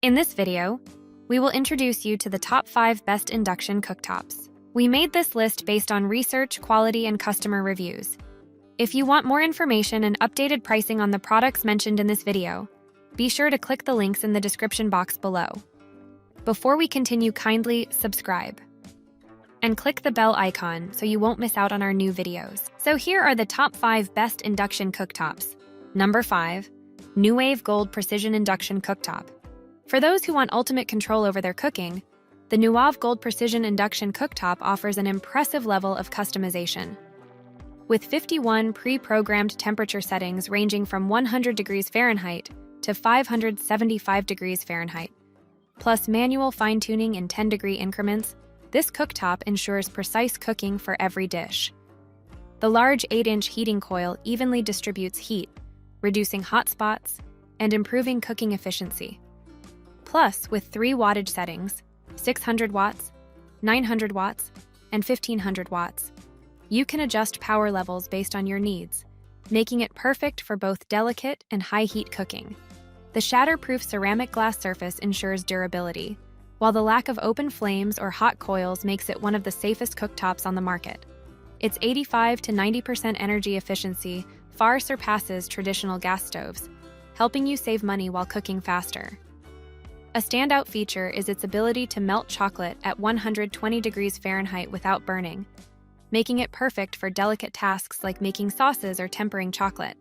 In this video, we will introduce you to the top 5 best induction cooktops. We made this list based on research, quality, and customer reviews. If you want more information and updated pricing on the products mentioned in this video, be sure to click the links in the description box below. Before we continue, kindly subscribe and click the bell icon so you won't miss out on our new videos. So here are the top 5 best induction cooktops. Number 5, NuWave Gold Precision Induction Cooktop. For those who want ultimate control over their cooking, the NuWave Gold Precision Induction Cooktop offers an impressive level of customization. With 51 pre-programmed temperature settings ranging from 100 degrees Fahrenheit to 575 degrees Fahrenheit, plus manual fine-tuning in 10-degree increments, this cooktop ensures precise cooking for every dish. The large 8-inch heating coil evenly distributes heat, reducing hot spots and improving cooking efficiency. Plus, with 3 wattage settings, 600 watts, 900 watts, and 1500 watts, you can adjust power levels based on your needs, making it perfect for both delicate and high-heat cooking. The shatterproof ceramic glass surface ensures durability, while the lack of open flames or hot coils makes it one of the safest cooktops on the market. Its 85 to 90% energy efficiency far surpasses traditional gas stoves, helping you save money while cooking faster. A standout feature is its ability to melt chocolate at 120 degrees Fahrenheit without burning, making it perfect for delicate tasks like making sauces or tempering chocolate.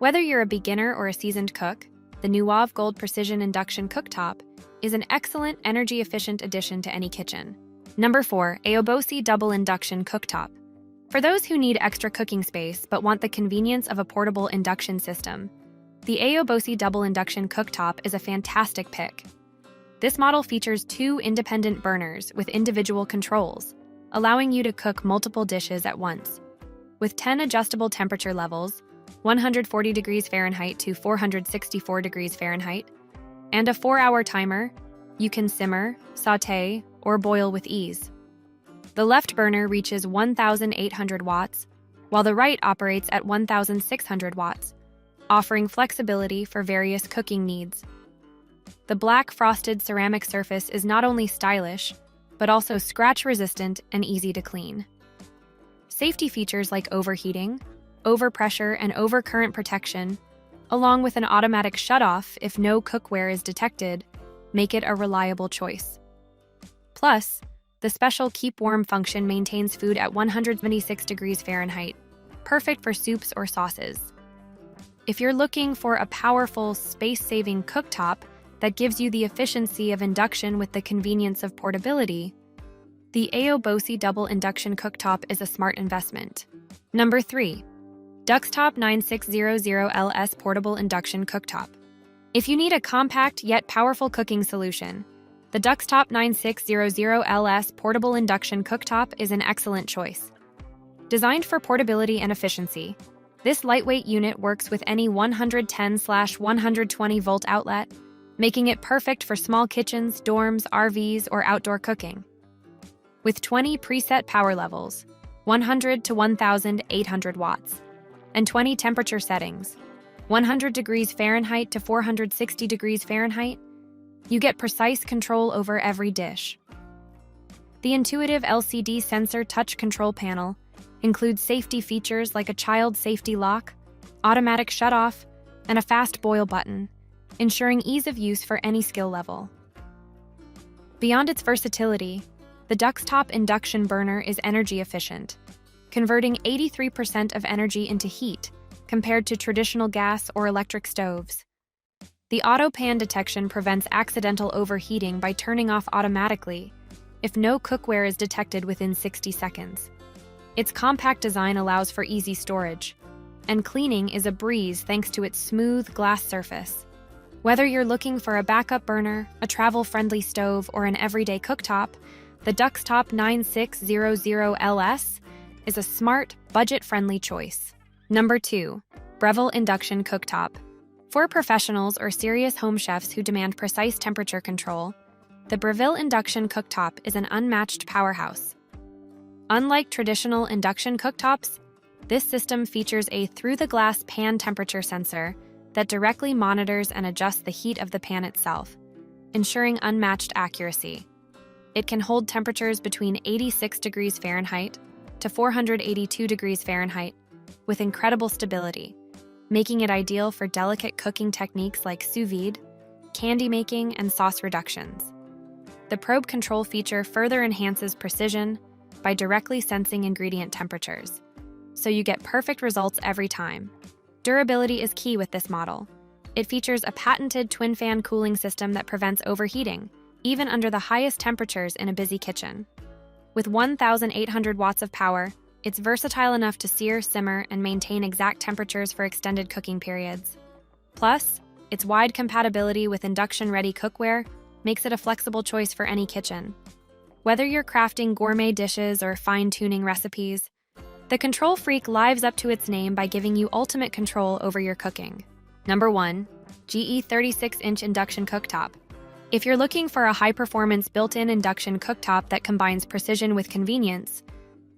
Whether you're a beginner or a seasoned cook, the NuWave Gold Precision Induction Cooktop is an excellent energy-efficient addition to any kitchen. Number 4, Aobosi Double Induction Cooktop. For those who need extra cooking space but want the convenience of a portable induction system, the Aobosi Double Induction Cooktop is a fantastic pick. This model features 2 independent burners with individual controls, allowing you to cook multiple dishes at once. With 10 adjustable temperature levels, 140 degrees Fahrenheit to 464 degrees Fahrenheit, and a 4-hour timer, you can simmer, sauté, or boil with ease. The left burner reaches 1,800 watts, while the right operates at 1,600 watts, offering flexibility for various cooking needs. The black frosted ceramic surface is not only stylish, but also scratch-resistant and easy to clean. Safety features like overheating, overpressure, and overcurrent protection, along with an automatic shutoff if no cookware is detected, make it a reliable choice. Plus, the special Keep Warm function maintains food at 176 degrees Fahrenheit, perfect for soups or sauces. If you're looking for a powerful, space-saving cooktop that gives you the efficiency of induction with the convenience of portability, the Aobosi Double Induction Cooktop is a smart investment. Number 3, Cooktop 9600LS Portable Induction Cooktop. If you need a compact yet powerful cooking solution, the Cooktop 9600LS Portable Induction Cooktop is an excellent choice. Designed for portability and efficiency, this lightweight unit works with any 110/120 volt outlet, making it perfect for small kitchens, dorms, RVs, or outdoor cooking. With 20 preset power levels, 100 to 1,800 watts, and 20 temperature settings, 100 degrees Fahrenheit to 460 degrees Fahrenheit, you get precise control over every dish. The intuitive LCD sensor touch control panel includes safety features like a child safety lock, automatic shutoff, and a fast boil button, ensuring ease of use for any skill level. Beyond its versatility, the Cooktop induction burner is energy efficient, converting 83% of energy into heat compared to traditional gas or electric stoves. The auto pan detection prevents accidental overheating by turning off automatically if no cookware is detected within 60 seconds. Its compact design allows for easy storage, and cleaning is a breeze thanks to its smooth glass surface. Whether you're looking for a backup burner, a travel-friendly stove, or an everyday cooktop, the Cooktop 9600LS is a smart, budget-friendly choice. Number 2, Breville Induction Cooktop. For professionals or serious home chefs who demand precise temperature control, the Breville Induction Cooktop is an unmatched powerhouse. Unlike traditional induction cooktops, this system features a through-the-glass pan temperature sensor that directly monitors and adjusts the heat of the pan itself. ensuring unmatched accuracy. It can hold temperatures between 86 degrees Fahrenheit to 482 degrees Fahrenheit with incredible stability, making it ideal for delicate cooking techniques like sous vide, candy making, and sauce reductions. The probe control feature further enhances precision by directly sensing ingredient temperatures, so you get perfect results every time. Durability is key with this model. It features a patented twin-fan cooling system that prevents overheating, even under the highest temperatures in a busy kitchen. With 1,800 watts of power, it's versatile enough to sear, simmer, and maintain exact temperatures for extended cooking periods. Plus, its wide compatibility with induction-ready cookware makes it a flexible choice for any kitchen. Whether you're crafting gourmet dishes or fine-tuning recipes, the Control Freak lives up to its name by giving you ultimate control over your cooking. Number 1. GE 36-inch Induction Cooktop. If you're looking for a high-performance built-in induction cooktop that combines precision with convenience,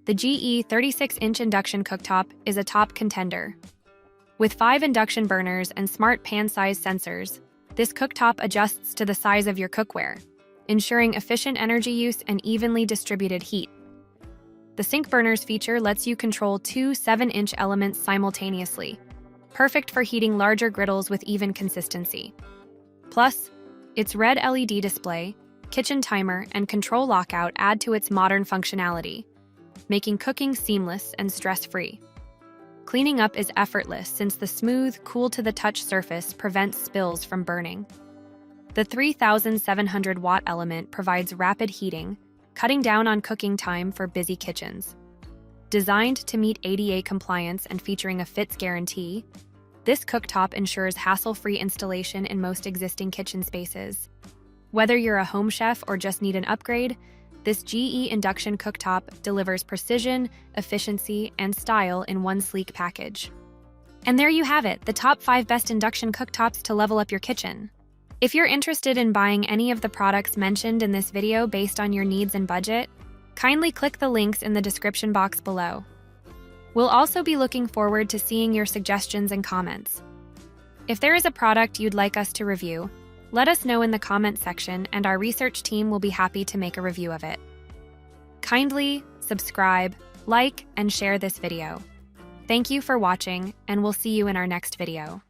the GE 36-inch Induction Cooktop is a top contender. With 5 induction burners and smart pan-size sensors, this cooktop adjusts to the size of your cookware, ensuring efficient energy use and evenly distributed heat. The Sync Burners feature lets you control 2 7-inch elements simultaneously, perfect for heating larger griddles with even consistency. Plus, its red LED display, kitchen timer, and control lockout add to its modern functionality, making cooking seamless and stress-free. Cleaning up is effortless since the smooth, cool-to-the-touch surface prevents spills from burning. The 3,700-watt element provides rapid heating, cutting down on cooking time for busy kitchens. Designed to meet ADA compliance and featuring a fits guarantee, this cooktop ensures hassle-free installation in most existing kitchen spaces. Whether you're a home chef or just need an upgrade, this GE Induction Cooktop delivers precision, efficiency, and style in one sleek package. And there you have it, the top 5 best induction cooktops to level up your kitchen. If you're interested in buying any of the products mentioned in this video based on your needs and budget, kindly click the links in the description box below. We'll also be looking forward to seeing your suggestions and comments. If there is a product you'd like us to review, let us know in the comment section and our research team will be happy to make a review of it. Kindly subscribe, like, and share this video. Thank you for watching, and we'll see you in our next video.